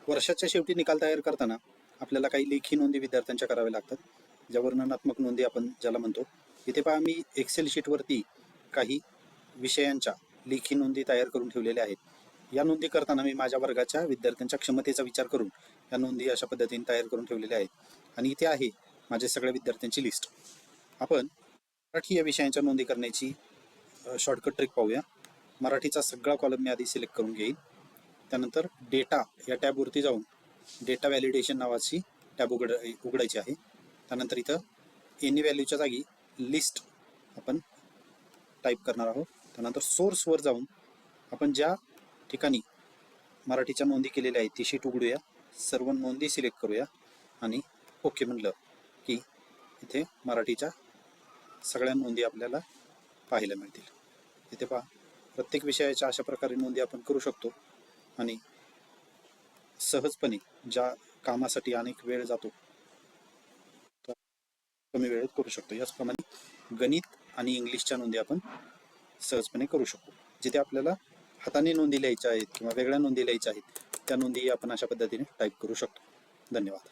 वर्षाच्या शेवटी निकाल तयार करताना आपल्याला काही लेखी नोंदी विद्यार्थ्यांच्या कराव्या लागतात, ज्या वर्णनात्मक नोंदी आपण ज्याला म्हणतो. इथे पहा, मी एक्सेल शीटवरती काही विषयांच्या लेखी नोंदी तयार करून ठेवलेल्या आहेत. या नोंदी करताना मी माझ्या वर्गाच्या विद्यार्थ्यांच्या क्षमतेचा विचार करून या नोंदी अशा पद्धतीने तयार करून ठेवलेल्या आहेत. आणि इथे आहे माझ्या सगळ्या विद्यार्थ्यांची लिस्ट. आपण मराठी या विषयांच्या नोंदी करण्याची शॉर्टकट ट्रिक पाहूया. मराठीचा सगळा कॉलम मी आधी सिलेक्ट करून घेईन. त्यानंतर डेटा या टॅबवरती जाऊन डेटा व्हॅलिडेशन नावाची टॅब उघडायची आहे. त्यानंतर इथं एनी व्हॅल्यूच्या जागी लिस्ट आपण टाईप करणार आहोत. त्यानंतर सोर्सवर जाऊन आपण ज्या ठिकाणी मराठीच्या नोंदी केलेल्या आहेत ती शीट उघडूया, सर्व नोंदी सिलेक्ट करूया आणि ओके म्हणलं की इथे मराठीच्या सगळ्या नोंदी आपल्याला पाहायला मिळतील. इथे पहा, प्रत्येक विषयाच्या अशा प्रकारे नोंदी आपण करू शकतो आणि सहजपणे ज्या कामासाठी अनेक वेळ जातो कमी वेळेत करू शकतो. याचप्रमाणे गणित आणि इंग्लिशच्या नोंदी आपण सहजपणे करू शकतो. जिथे आपल्याला हाताने नोंदी लिहायच्या आहेत किंवा वेगळ्या नोंदी लिहायच्या आहेत त्या नोंदी आपण अशा पद्धतीने टाईप करू शकतो. धन्यवाद.